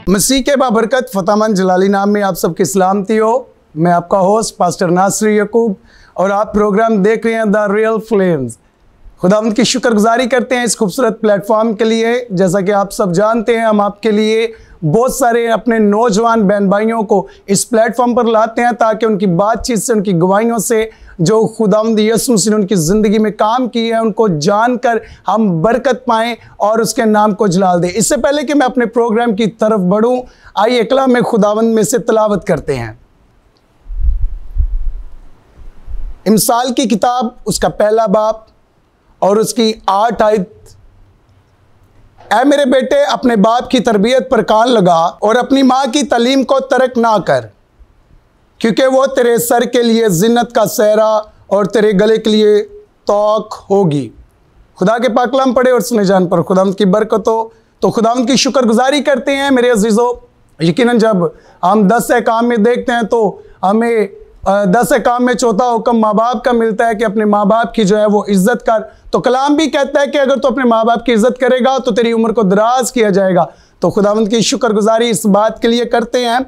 मसीह के बाबरकत फतामंद जलाली नाम में आप सबकी सलामती हो। मैं आपका होस्ट पास्टर नासिर यकूब और आप प्रोग्राम देख रहे हैं द रियल फ्लेम्स। खुदावंद की शुक्रगुजारी करते हैं इस खूबसूरत प्लेटफॉर्म के लिए। जैसा कि आप सब जानते हैं, हम आपके लिए बहुत सारे अपने नौजवान बहन भाइयों को इस प्लेटफॉर्म पर लाते हैं ताकि उनकी बातचीत से, उनकी गवाहियों से जो खुदावंद यीशु मसीह ने उनकी ज़िंदगी में काम की है उनको जानकर हम बरकत पाएं और उसके नाम को जलाल दें। इससे पहले कि मैं अपने प्रोग्राम की तरफ बढ़ूं, आइए कलाम में खुदावंद में से तिलावत करते हैं। इमसाल की किताब उसका पहला बाब और उसकी 8 आयत। ऐ मेरे बेटे, अपने बाप की तरबियत पर कान लगा और अपनी माँ की तालीम को तर्क ना कर, क्योंकि वो तेरे सर के लिए जिन्नत का सेहरा और तेरे गले के लिए तौक होगी। खुदा के पाक कलाम पढ़े और सुने जान पर खुदावंद की बरकत हो। तो खुदावंद की शुक्रगुजारी करते हैं मेरे अजीज़ों। यकीनन जब हम 10 अहकाम में देखते हैं तो हमें 10 अहकाम में चौथा हुक्म माँ बाप का मिलता है कि अपने माँ बाप की जो है वो इज्जत कर। तो कलाम भी कहता है कि अगर तो अपने माँ बाप की इज्जत करेगा तो तेरी उम्र को दराज किया जाएगा। तो खुदावंद की शुक्रगुजारी इस बात के लिए करते हैं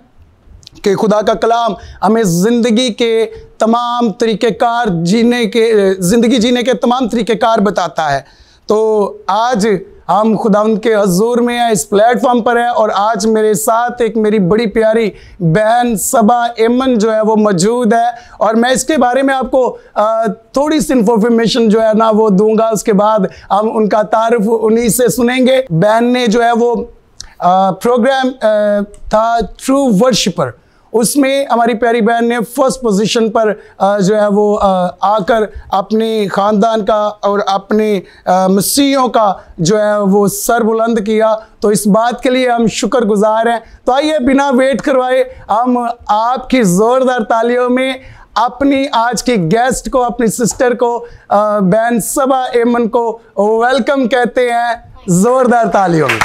कि खुदा का कलाम हमें ज़िंदगी के तमाम तरीक़ेकार ज़िंदगी जीने के तमाम तरीक़ेकार बताता है। तो आज हम खुदावंद के हजूर में हैं, इस प्लेटफॉर्म पर है और आज मेरे साथ एक मेरी बड़ी प्यारी बहन सबा एमन जो है वो मौजूद है और मैं इसके बारे में आपको थोड़ी सी इंफॉर्मेशन जो है ना वो दूंगा। उसके बाद हम उनका तारुफ उन्हीं से सुनेंगे। बहन ने जो है वो प्रोग्राम था ट्रू वर्शिपर, उसमें हमारी प्यारी बहन ने फर्स्ट पोजीशन पर जो है वो आकर अपने ख़ानदान का और अपने मसीहों का जो है वो सर बुलंद किया। तो इस बात के लिए हम शुक्रगुजार हैं। तो आइए बिना वेट करवाए हम आपकी ज़ोरदार तालियों में अपनी आज की गेस्ट को, अपनी सिस्टर को, बहन सबा एमन को वेलकम कहते हैं ज़ोरदार तालियों में।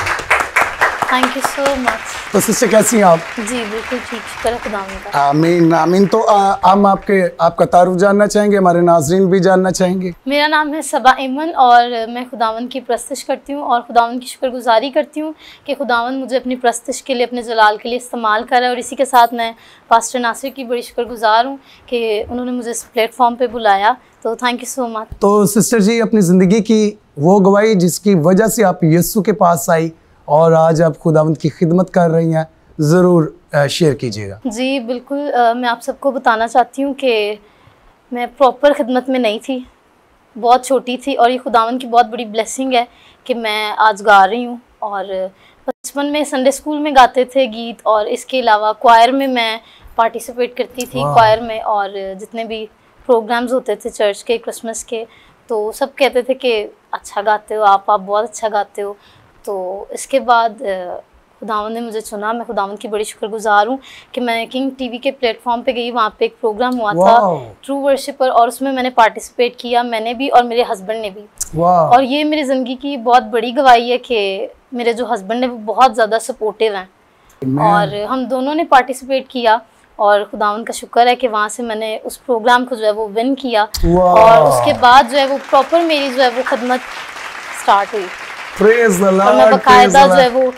Thank you so much. तो सिस्टर कैसी हैं आप? जी बिल्कुल ठीक, शुक्र खुदावंद का। आमीन आमीन। तो हम आपका तारुफ जानना चाहेंगे, हमारे नाज़रीन भी जानना चाहेंगे। मेरा नाम है सबा एमन और मैं खुदावंद की प्रस्तश करती हूँ और खुदावंद की शुक्रगुजारी करती हूँ कि खुदावंद मुझे अपनी प्रस्तश के लिए, अपने जलाल के लिए इस्तेमाल कर रहा है। और इसी के साथ मैं पास्टर नासिर की बड़ी शुक्रगुजार हूँ कि उन्होंने मुझे इस प्लेटफॉर्म पर बुलाया। तो थैंक यू सो मच। तो सिस्टर जी, अपनी ज़िंदगी की वो गवाही जिसकी वजह से आप यीशु के पास आई और आज आप खुदावंद की खिदमत कर रही हैं, ज़रूर शेयर कीजिएगा। जी बिल्कुल, मैं आप सबको बताना चाहती हूँ कि मैं प्रॉपर खिदमत में नहीं थी, बहुत छोटी थी और ये खुदावंद की बहुत बड़ी ब्लेसिंग है कि मैं आज गा रही हूँ। और बचपन में संडे स्कूल में गाते थे गीत और इसके अलावा क्वायर में मैं पार्टिसिपेट करती थी क्वायर में। और जितने भी प्रोग्राम्स होते थे चर्च के, क्रिसमस के, तो सब कहते थे कि अच्छा गाते हो आप बहुत अच्छा गाते हो। तो इसके बाद खुदावंद ने मुझे चुना। मैं खुदावंद की बड़ी शुक्रगुजार हूँ कि मैं किंग टीवी के प्लेटफॉर्म पे गई। वहाँ पे एक प्रोग्राम हुआ था ट्रू वर्शिपर और उसमें मैंने पार्टिसिपेट किया, मैंने भी और मेरे हस्बैंड ने भी। और ये मेरी ज़िंदगी की बहुत बड़ी गवाही है कि मेरे जो हस्बैंड है वो बहुत ज़्यादा सपोर्टिव हैं और हम दोनों ने पार्टिसिपेट किया और खुदावंद का शुक्र है कि वहाँ से मैंने उस प्रोग्राम को जो है वो विन किया। और उसके बाद जो है वो प्रॉपर मेरी जो है वो खिदमत स्टार्ट हुई। Praise the Lord. और मैं बाकायदा जो है वो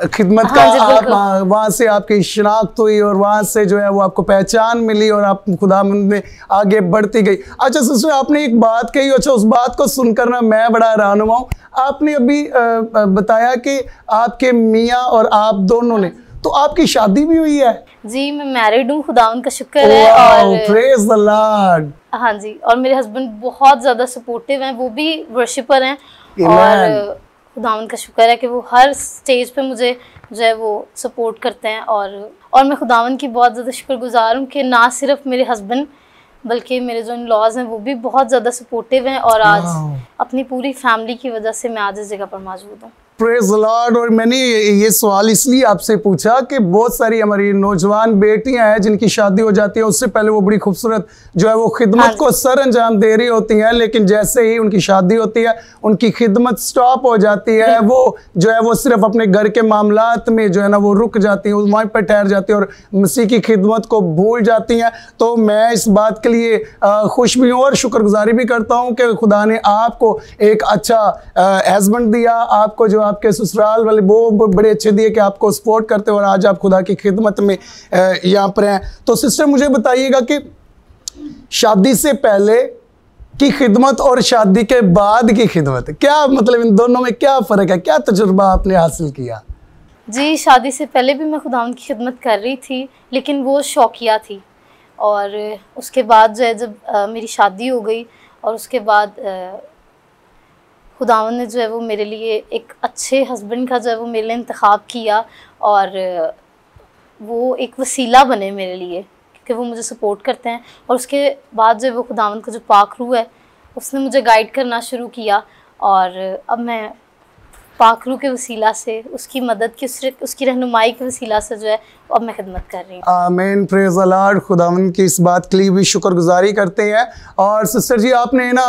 खिदमत का आप वहाँ से आपकी शिनाख्त हुई और वहाँ से जो है वो आपको पहचान मिली और आप खुदावंद में आगे बढ़ती गई। अच्छा सिस्टर, आपने एक बात कही, अच्छा उस बात को सुनकर ना मैं बड़ा हैरान हुआ हूँ। आपने अभी बताया कि आपके मियाँ और आप दोनों ने, तो आपकी शादी भी हुई है? जी मैं मैरिड हूँ, खुदावंद का शुक्र है। और प्रेज़ द लॉर्ड। हाँ जी, और मेरे हस्बैंड बहुत ज़्यादा सपोर्टिव हैं, वो भी वर्शिपर हैं और खुदावंद का शुक्र है कि वो हर स्टेज पे मुझे जो है वो सपोर्ट करते हैं। और मैं खुदावंद की बहुत ज़्यादा शुक्रगुजार हूँ कि ना सिर्फ मेरे हस्बैंड बल्कि मेरे जो इन लॉज हैं वो भी बहुत ज़्यादा सपोर्टिव हैं और आज अपनी पूरी फैमिली की वजह से मैं आज इस जगह पर मौजूद हूँ। Praise the Lord. और मैंने ये सवाल इसलिए आपसे पूछा कि बहुत सारी हमारी नौजवान बेटियां हैं जिनकी शादी हो जाती है, उससे पहले वो बड़ी खूबसूरत जो है वो खिदमत को सर अंजाम दे रही होती हैं, लेकिन जैसे ही उनकी शादी होती है उनकी खिदमत स्टॉप हो जाती है। वो जो है वो सिर्फ अपने घर के मामलात में जो है ना वो रुक जाती हैं, वहीं पर ठहर जाती है और मसीह की खिदमत को भूल जाती हैं। तो मैं इस बात के लिए खुश भी हूँ और शुक्रगुजारी भी करता हूँ कि खुदा ने आपको एक अच्छा हस्बैंड दिया, आपको जो आपके ससुराल वाले वो बड़े अच्छे दिए कि आपको सपोर्ट करते हो और आज आप खुदा की खिदमत में यहाँ पर हैं। तो सिस्टर मुझे बताइएगा कि शादी से पहले की खिदमत और शादी के बाद की खिदमत, क्या मतलब इन दोनों में क्या फ़र्क है, क्या तजुर्बा आपने हासिल किया? जी, शादी से पहले भी मैं खुदावंद की खिदमत कर रही थी, लेकिन वो शौकिया थी। और उसके बाद जो है जब मेरी शादी हो गई और उसके बाद खुदावंद ने जो है वो मेरे लिए एक अच्छे हस्बैंड का जो है वो मेरे लिए इंतखाब किया और वो एक वसीला बने मेरे लिए, कि वो मुझे सपोर्ट करते हैं। और उसके बाद जो है वो खुदावंद का जो पाक रूह है उसने मुझे गाइड करना शुरू किया और अब मैं पाक रूह के वसीला से, उसकी मदद की, उसकी रहनुमाई के वसीला से जो है अब मैं खिदमत कर रही हूँ। आमीन, प्रेज़ द लॉर्ड। खुदावंद की इस बात के लिए भी शुक्रगुजारी करते हैं। और सिस्टर जी आपने ना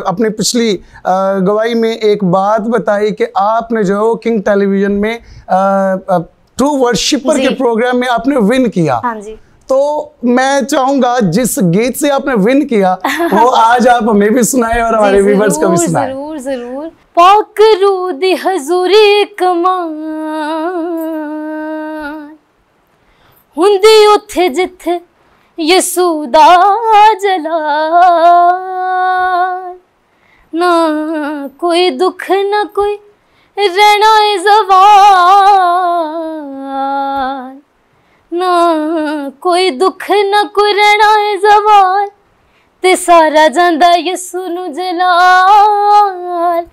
अपनी पिछली गवाही में एक बात बताई कि आपने जो किंग टेलीविज़न में ट्रू वर्शिपर के प्रोग्राम में आपने विन किया। हाँ जी। तो मैं चाहूंगा जिस गीत से आपने विन किया वो आज आप हमें भी सुनाएं और हमारे व्यूअर्स को भी सुनाएं। जरूर जरूर। पाक रूह दी हजूरी कमान हुंदी उथे जिथे यसू दा जलाल, ना कोई दुख ना कोई रहना है ज़वाल, ना कोई दुख ना कोई रहना है ज़वाल, ते सारा जांदा यसू नू जलाल,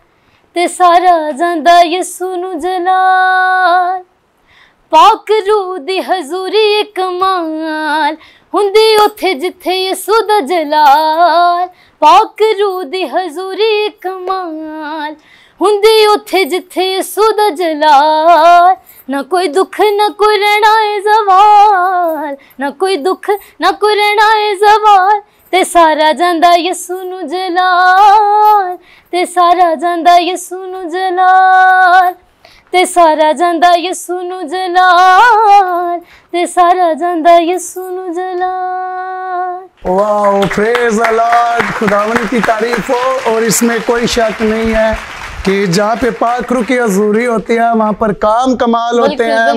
ते सारा जांदा यसू नू जलाल। पाक रूह दी हजूरी कमाल हुंदी उथे जिथे यसू दा जलाल, पाक रूह दी हजूरी कमाल हुंदी उथे जिथे यसू दा जलाल, ना कोई दुख ना कोई रहना है ज़वाल, ना कोई दुख ना कोई रहना है ज़वाल, ते सारा जांदा यसू नू जलाल, ते सारा जांदा यसू नू जलाल, ते सारा जांदा यसू नू जलाल, ते सारा जांदा यसू नू जलाल। Wow, praise the lord. खुदावंद की तारीफ हो। और इसमें कोई शक नहीं है कि जहाँ पे पाक रूह की हजूरी होती है वहाँ पर काम कमाल होते हैं,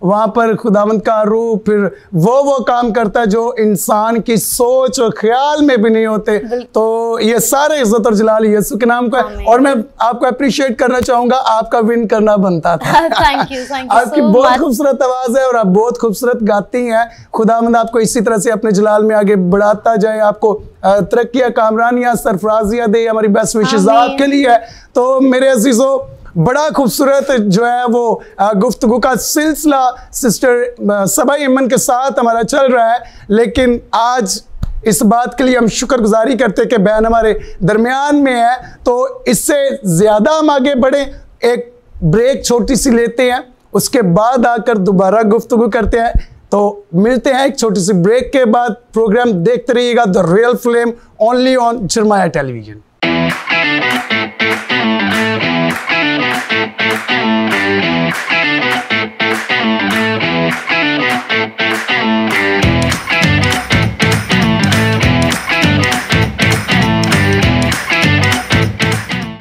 वहाँ पर खुदावंद का रूह फिर वो काम करता है जो इंसान की सोच और ख्याल में भी नहीं होते। तो ये सारे इज्जत और जलाल यीशु के नाम का है। और मैं आपको अप्रिशिएट करना चाहूंगा, आपका विन करना बनता था। थैंक यू आपकी बहुत खूबसूरत आवाज है और आप बहुत खूबसूरत गाती हैं। खुदावंद आपको इसी तरह से अपने जलाल में आगे बढ़ाता जाए, आपको तरक्कियां, कामरानियां, सरफराजियां दे। हमारी बेस्ट विशेष आपके लिए है। तो मेरे अजीजों, बड़ा खूबसूरत जो है वो गुफ्तगू का सिलसिला सिस्टर सबा इमन के साथ हमारा चल रहा है, लेकिन आज इस बात के लिए हम शुक्रगुजारी करते हैं कि बहन हमारे दरमियान में है। तो इससे ज़्यादा हम आगे बढ़े, एक ब्रेक छोटी सी लेते हैं, उसके बाद आकर दोबारा गुफ्तगू करते हैं। तो मिलते हैं एक छोटी सी ब्रेक के बाद। प्रोग्राम देखते रहिएगा the real flame, only on जरमाया टेलीविजन।